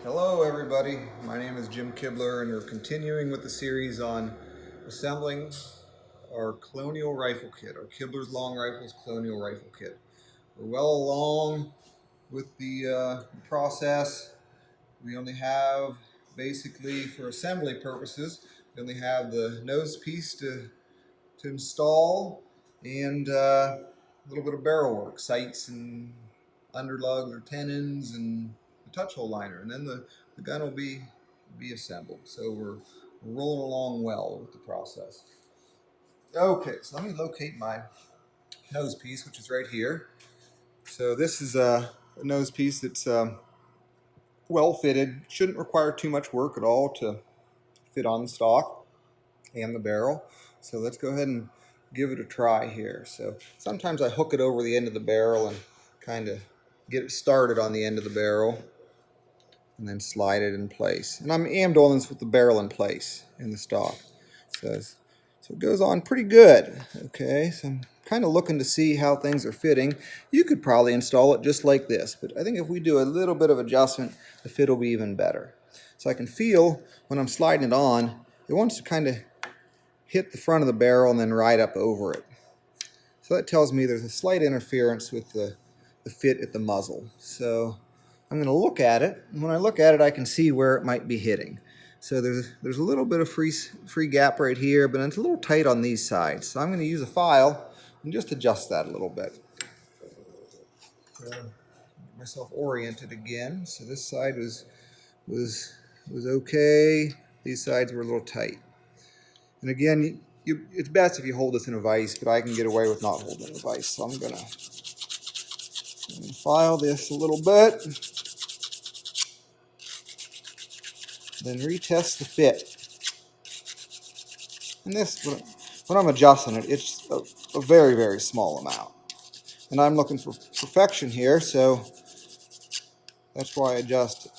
Hello everybody, my name is Jim Kibler and we're continuing with the series on assembling our Colonial rifle kit, our Kibler's Long Rifles Colonial Rifle Kit. We're well along with the process. We only have, basically for assembly purposes, we only have the nose piece to install and a little bit of barrel work, sights and underlugs or tenons and the touch hole liner, and then the gun will be assembled. So we're rolling along well with the process. Okay, so let me locate my nose piece, which is right here. So this is a nose piece that's well fitted, shouldn't require too much work at all to fit on the stock and the barrel. So let's go ahead and give it a try here. So sometimes I hook it over the end of the barrel and kind of get it started on the end of the barrel and then slide it in place. And I'm doing this with the barrel in place in the stock. So it goes on pretty good. Okay, so I'm kind of looking to see how things are fitting. You could probably install it just like this, but I think if we do a little bit of adjustment, the fit will be even better. So I can feel when I'm sliding it on, it wants to kind of hit the front of the barrel and then ride up over it. So that tells me there's a slight interference with the fit at the muzzle. So I'm going to look at it, and when I look at it I can see where it might be hitting. So there's a little bit of free gap right here, but it's a little tight on these sides. So I'm going to use a file and just adjust that a little bit. Get myself oriented again. So this side was okay. These sides were a little tight. And again, it's best if you hold this in a vise, but I can get away with not holding it in a vise. So I'm going to file this a little bit, then retest the fit. And this, when I'm adjusting it, it's a very, very small amount. And I'm looking for perfection here, so that's why I adjust it.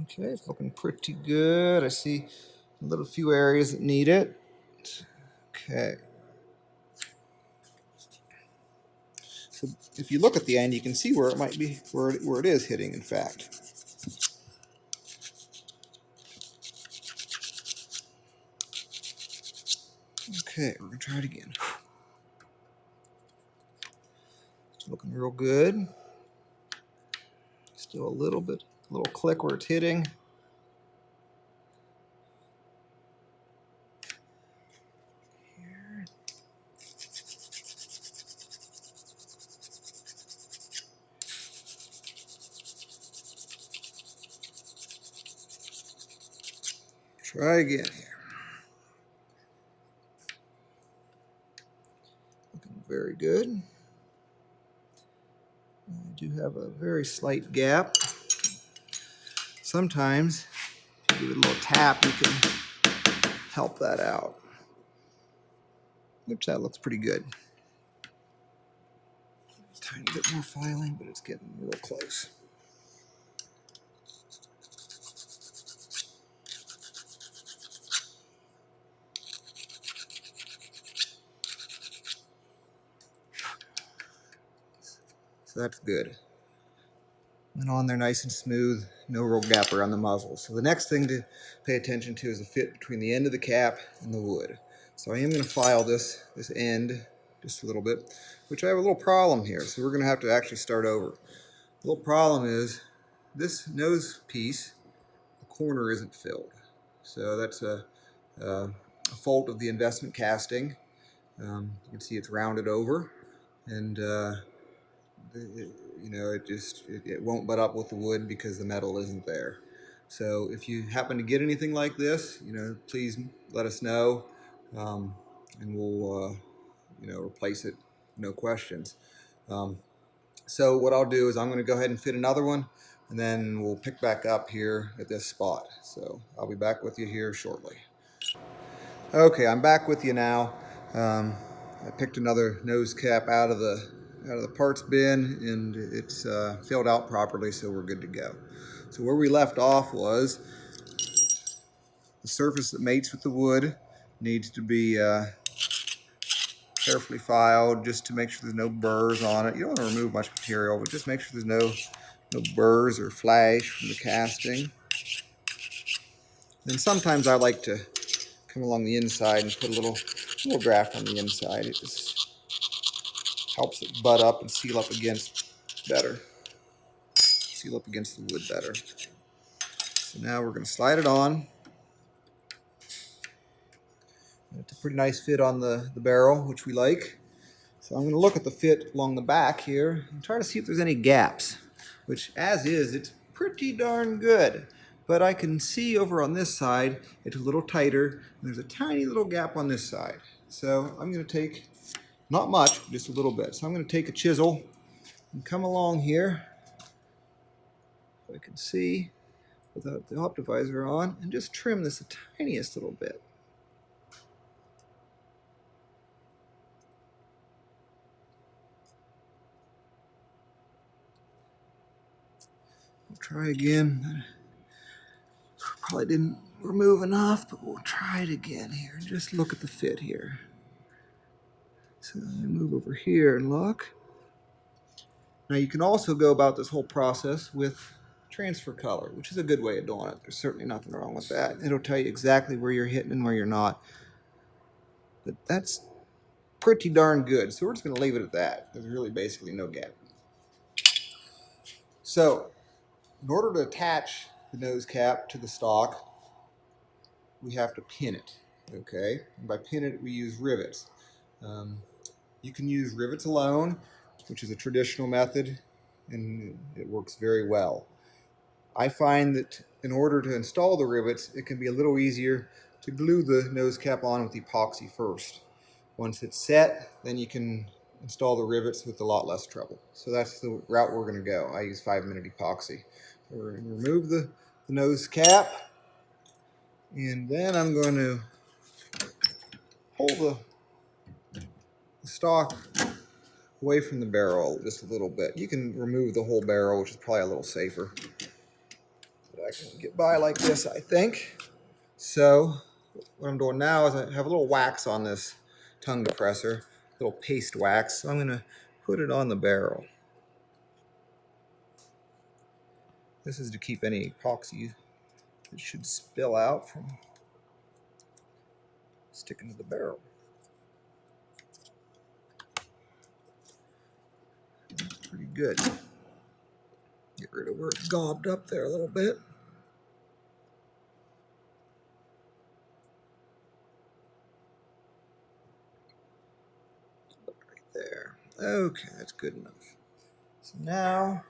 Okay, it's looking pretty good. I see a little few areas that need it. Okay. So if you look at the end, you can see where it might be, where it is hitting, in fact. Okay, we're going to try it again. It's looking real good. Still a little click where it's hitting. Here. Try again here. Looking very good. I do have a very slight gap. Sometimes, if you give it a little tap, you can help that out. Which that looks pretty good. Tiny bit more filing, but it's getting real close. So that's good. Went on there nice and smooth, no real gap around the muzzle. So the next thing to pay attention to is the fit between the end of the cap and the wood. So I am going to file this end just a little bit, which I have a little problem here. So we're going to have to actually start over. The little problem is this nose piece, the corner isn't filled. So that's a fault of the investment casting. You can see it's rounded over, and it won't butt up with the wood because the metal isn't there. So if you happen to get anything like this, please let us know, and we'll replace it, no questions. So what I'll do is I'm going to go ahead and fit another one, and then we'll pick back up here at this spot. So I'll be back with you here shortly. Okay, I'm back with you now. I picked another nose cap out of the parts bin, and it's filled out properly, so we're good to go. So where we left off was the surface that mates with the wood needs to be carefully filed just to make sure there's no burrs on it. You don't want to remove much material, but just make sure there's no burrs or flash from the casting. Then sometimes I like to come along the inside and put a little draft on the inside. It just helps it butt up and seal up against the wood better. So now we're going to slide it on. It's a pretty nice fit on the barrel, which we like. So I'm going to look at the fit along the back here and try to see if there's any gaps, which as is, it's pretty darn good. But I can see over on this side, it's a little tighter, and there's a tiny little gap on this side. So I'm going to take, not much, just a little bit. So I'm going to take a chisel and come along here, so I can see without the optivisor on, and just trim this the tiniest little bit. We'll try again. Probably didn't remove enough, but we'll try it again here and just look at the fit here. So I move over here and look. Now you can also go about this whole process with transfer color, which is a good way of doing it. There's certainly nothing wrong with that. It'll tell you exactly where you're hitting and where you're not. But that's pretty darn good. So we're just going to leave it at that. There's really basically no gap. So in order to attach the nose cap to the stock, we have to pin it. Okay, and by pin it, we use rivets. You can use rivets alone, which is a traditional method, and it works very well. I find that in order to install the rivets, it can be a little easier to glue the nose cap on with epoxy first. Once it's set, then you can install the rivets with a lot less trouble. So that's the route we're going to go. I use 5-minute epoxy. So we're going to remove the nose cap, and then I'm going to pull the stock away from the barrel just a little bit. You can remove the whole barrel, which is probably a little safer. But I can get by like this, I think. So what I'm doing now is I have a little wax on this tongue depressor, a little paste wax. So I'm going to put it on the barrel. This is to keep any epoxy that should spill out from sticking to the barrel. That's pretty good. Get rid of where it's gobbed up there a little bit. Right there. Okay, that's good enough. So now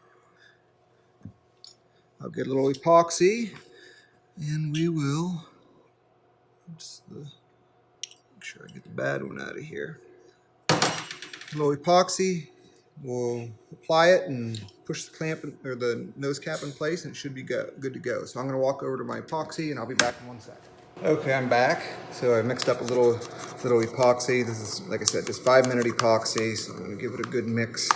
I'll get a little epoxy, and we will make sure I get the bad one out of here. A little epoxy, we'll apply it and push the clamp or the nose cap in place, and it should be good to go. So I'm going to walk over to my epoxy, and I'll be back in 1 second. Okay, I'm back. So I mixed up a little epoxy. This is, like I said, just 5-minute epoxy. So I'm going to give it a good mix.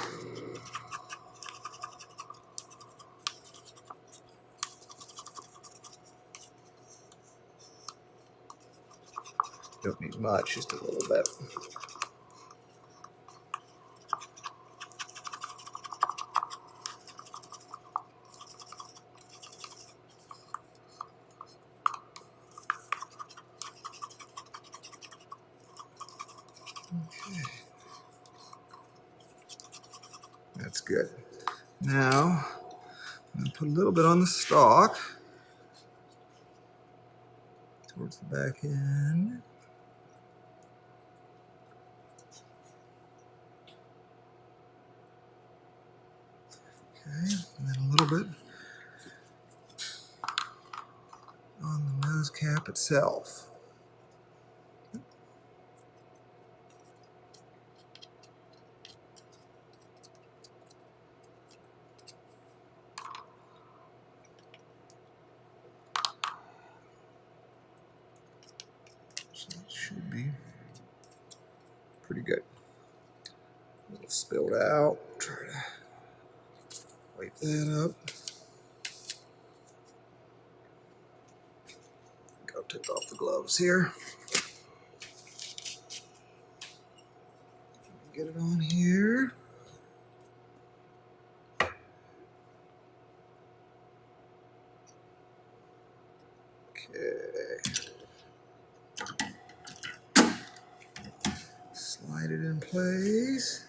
Don't need much, just a little bit. Okay. That's good. Now, I'm going to put a little bit on the stock towards the back end. Okay, and then a little bit on the nose cap itself. So it should be pretty good. A little spilled out. Try to wipe that up. I'll take off the gloves here. get it on here. Okay. Slide it in place.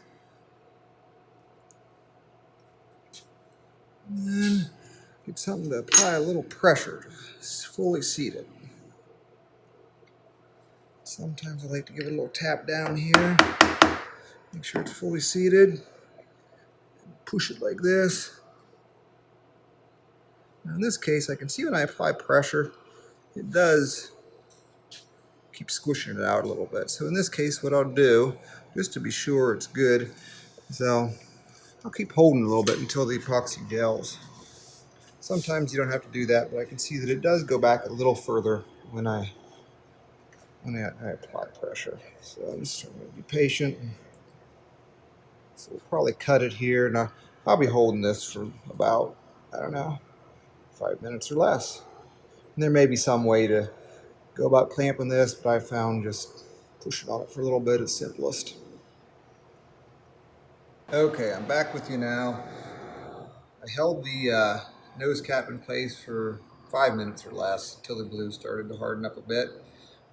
And then get something to apply a little pressure. It's fully seated. Sometimes I like to give it a little tap down here. Make sure it's fully seated. Push it like this. Now in this case, I can see when I apply pressure, it does keep squishing it out a little bit. So in this case, what I'll do, just to be sure it's good, is I'll keep holding a little bit until the epoxy gels. Sometimes you don't have to do that, but I can see that it does go back a little further when I apply pressure. So I'm just trying to be patient. So we'll probably cut it here, and I'll be holding this for about, I don't know, 5 minutes or less. And there may be some way to go about clamping this, but I found just pushing on it for a little bit is simplest. Okay, I'm back with you now. I held the nose cap in place for 5 minutes or less until the glue started to harden up a bit,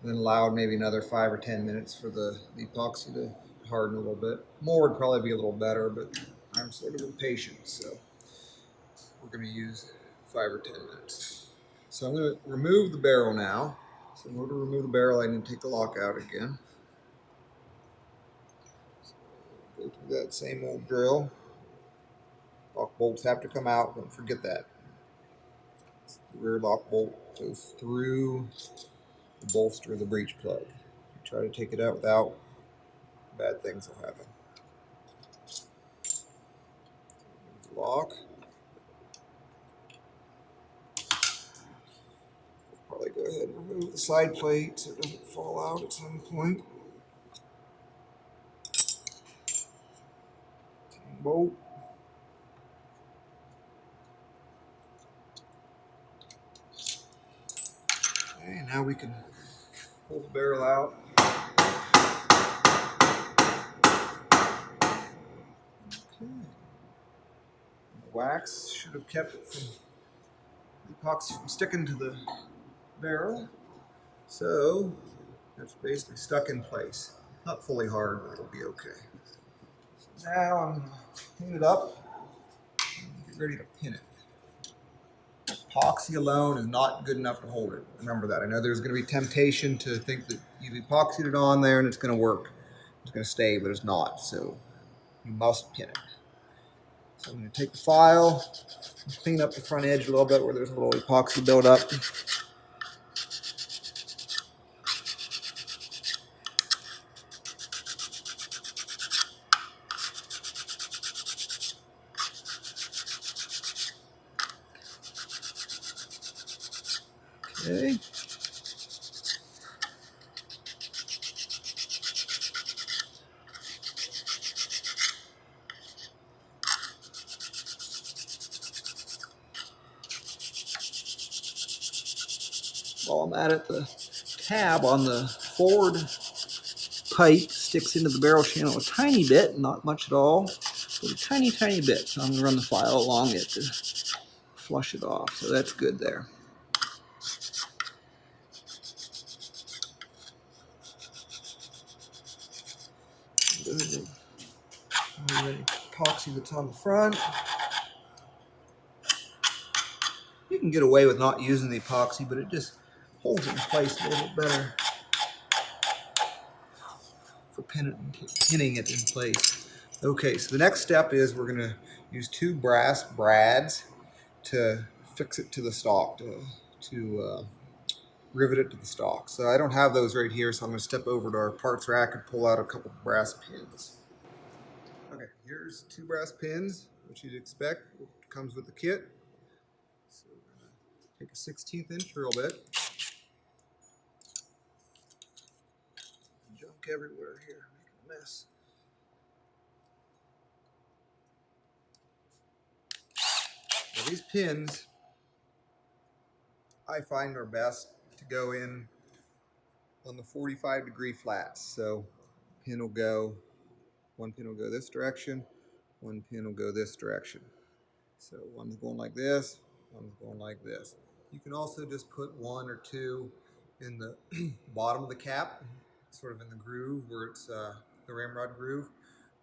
and then allowed maybe another 5 or 10 minutes for the epoxy to harden a little bit. More would probably be a little better, but I'm sort of impatient, so we're going to use 5 or 10 minutes. So I'm going to remove the barrel now. So in order to remove the barrel, I need to take the lock out again. So go through that same old drill. Lock bolts have to come out, don't forget that. The rear lock bolt goes through the bolster of the breech plug. If you try to take it out without, bad things will happen. Lock. Probably go ahead and remove the side plate so it doesn't fall out at some point. Bolt. Okay, now we can pull the barrel out. Okay. The wax should have kept it from the epoxy from sticking to the barrel. So that's basically stuck in place. Not fully hard, but it'll be okay. So now I'm going to clean it up and get ready to pin it. Epoxy alone is not good enough to hold it. Remember that. I know there's going to be temptation to think that you've epoxied it on there and it's going to work. It's going to stay, but it's not. So you must pin it. So I'm going to take the file, clean up the front edge a little bit where there's a little epoxy buildup. Okay. While I'm at it, the tab on the forward pipe sticks into the barrel channel a tiny bit, not much at all, but a tiny, tiny bit. So I'm going to run the file along it to flush it off. So that's good there. Epoxy that's on the front. You can get away with not using the epoxy, but it just holds it in place a little bit better for pinning it in place. Okay, so the next step is we're going to use 2 brass brads to fix it to the stock, to rivet it to the stock. So I don't have those right here, so I'm going to step over to our parts rack and pull out a couple of brass pins. Okay, here's 2 brass pins, which you'd expect. It comes with the kit. So we're going to take a 1/16 inch drill bit. Junk everywhere here, making a mess. Now these pins, I find are best to go in on the 45-degree flats. So pin will go One pin will go this direction, one pin will go this direction. So one's going like this, one's going like this. You can also just put one or two in the bottom of the cap, sort of in the groove where it's the ramrod groove.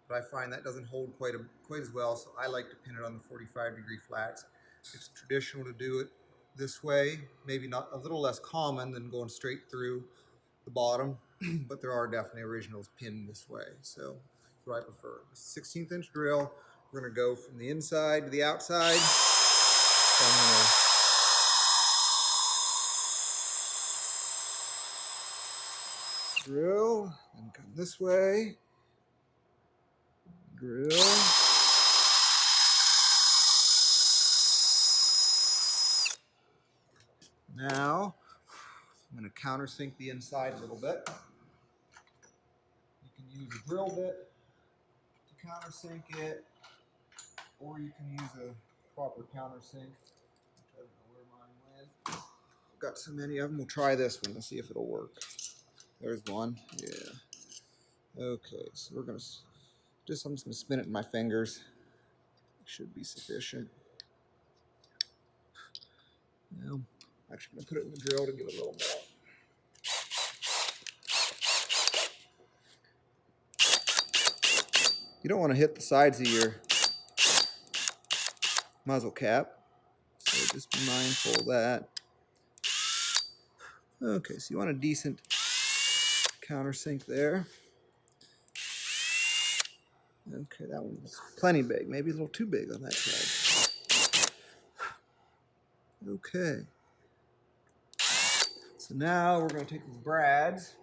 But I find that doesn't hold quite as well, so I like to pin it on the 45-degree flats. It's traditional to do it this way, maybe not a little less common than going straight through the bottom, but there are definitely originals pinned this way. So that's what I prefer. 16th inch drill. We're going to go from the inside to the outside. So I'm going to drill and come this way. Drill. Now I'm going to countersink the inside a little bit. You can use a drill bit to countersink it, or you can use a proper countersink. I don't know where mine went. I've got so many of them. We'll try this one and see if it'll work. There's one. Yeah. Okay, so we're gonna I'm just gonna spin it in my fingers. Should be sufficient. Now, I'm actually gonna put it in the drill to give it a little more. You don't want to hit the sides of your muzzle cap, so just be mindful of that. Okay, so you want a decent countersink there. Okay, that one's plenty big, maybe a little too big on that side. Okay. So now we're going to take these brads.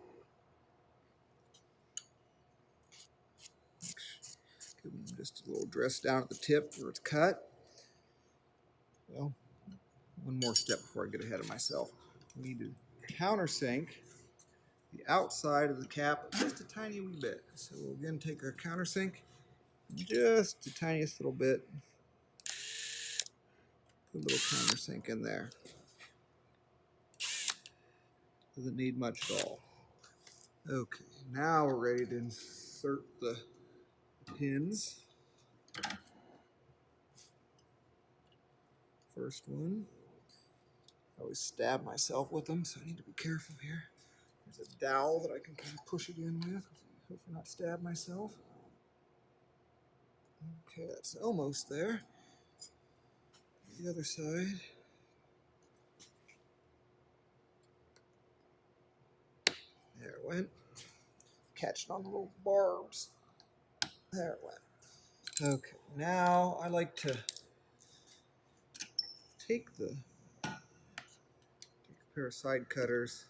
Give them just a little dress down at the tip where it's cut. Well, one more step before I get ahead of myself. We need to countersink the outside of the cap just a tiny wee bit. So we'll again take our countersink, just the tiniest little bit. Put a little countersink in there. Doesn't need much at all. Okay, now we're ready to insert the pins. First one. I always stab myself with them, so I need to be careful here. There's a dowel that I can kind of push it in with. Hopefully not stab myself. Okay, that's almost there. The other side. There it went. Catching on the little barbs. There it went. Okay, now I like to take a pair of side cutters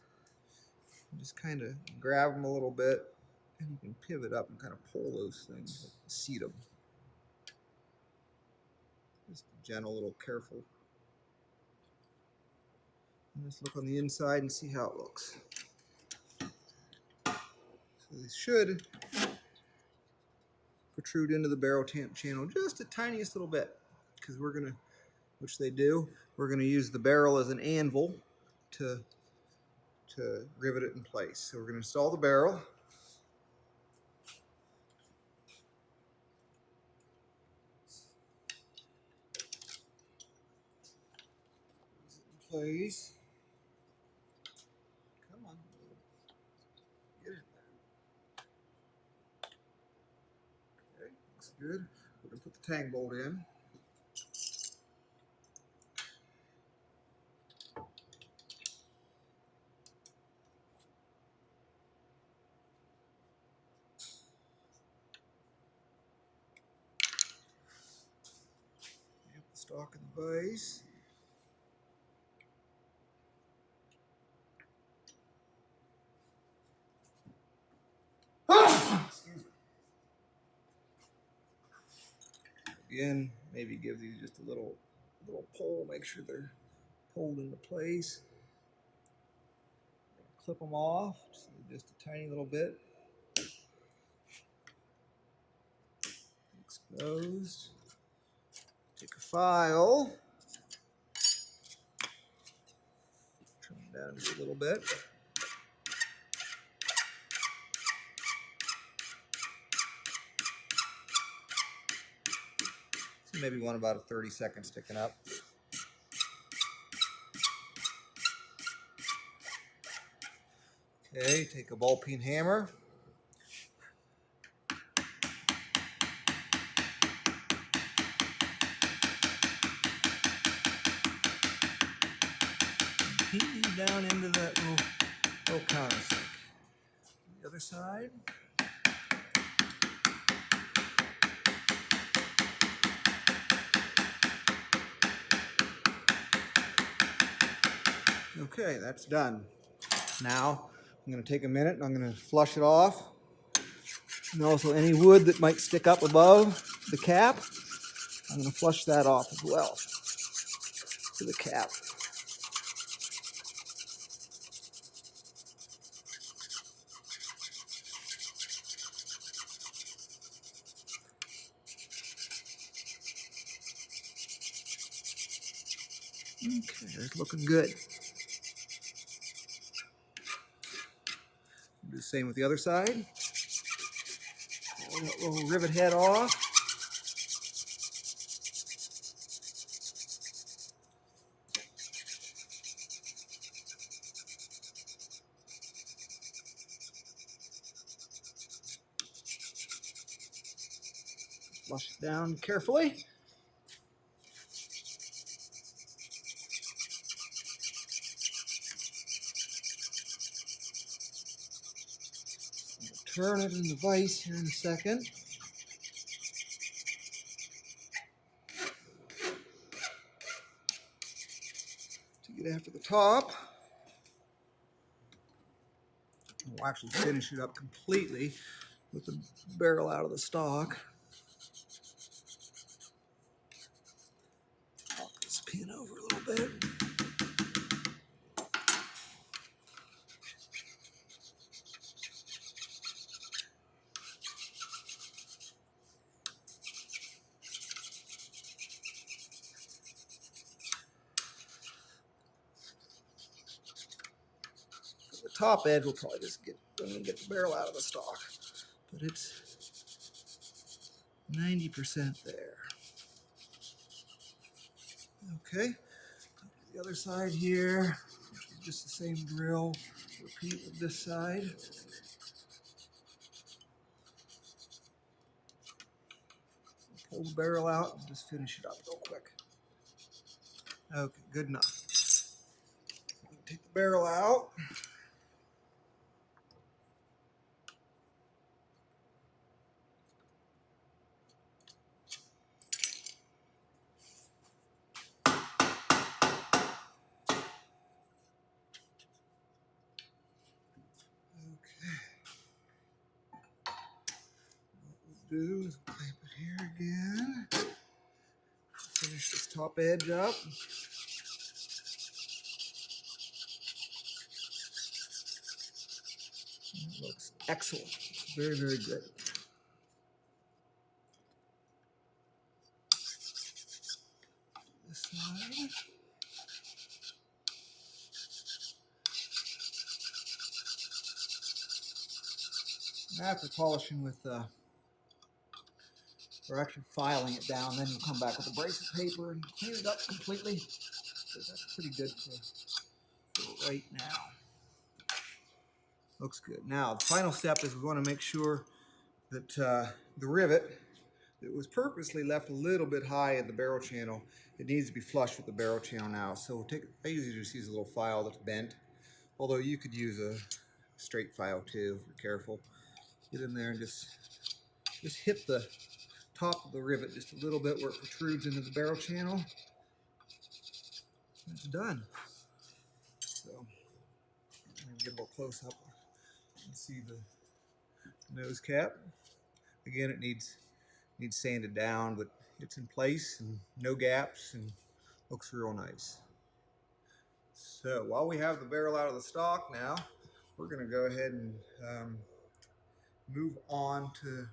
and just kind of grab them a little bit, and you can pivot up and kind of pull those things, seat them. Just a gentle, little careful. And let's look on the inside and see how it looks. So these should protrude into the barrel channel just the tiniest little bit, because we're gonna, which they do, we're gonna use the barrel as an anvil to rivet it in place. So we're gonna install the barrel. Place. Come on. Get in there. Okay, looks good. We're going to put the tang bolt in. Yep, the stock in the vise. Excuse me. Again, maybe give these just a little pull, make sure they're pulled into place. Clip them off, just a tiny little bit. Exposed. Take a file. Trim it down just a little bit. maybe one about a 30-second sticking up. Okay, take a ball peen hammer. Peen down into that little countersink. The other side. Okay, that's done. Now I'm going to take a minute and I'm going to flush it off. And also any wood that might stick up above the cap, I'm going to flush that off as well to the cap. Okay, that's looking good. Do the same with the other side. Pull that little rivet head off. Flush it down carefully. Turn it in the vise here in a second. To get after the top. We'll actually finish it up completely with the barrel out of the stock. Pop this pin over a little bit. The top edge will probably just get the barrel out of the stock, but it's 90% there. Okay, the other side here, just the same drill. Repeat with this side. Pull the barrel out and just finish it up real quick. Okay, good enough. Take the barrel out. Do is clamp it here again. Finish this top edge up. It looks excellent. It's very, very good. This side. After polishing with or actually filing it down, then you'll come back with abrasive paper and clean it up completely. So that's pretty good for right now. Looks good. Now, the final step is we want to make sure that the rivet that was purposely left a little bit high at the barrel channel, it needs to be flush with the barrel channel now. So I usually just use a little file that's bent, although you could use a straight file too if you're careful. Get in there and just hit the top of the rivet just a little bit where it protrudes into the barrel channel. It's done. So I'm going to get a little close up and see the nose cap. Again, it needs sanded down, but it's in place and no gaps and looks real nice. So while we have the barrel out of the stock now, we're going to go ahead and move on to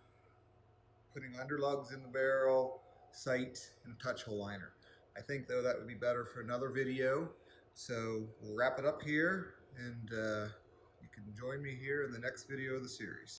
putting underlugs in the barrel, sight, and a touch hole liner. I think though that would be better for another video. So we'll wrap it up here, and you can join me here in the next video of the series.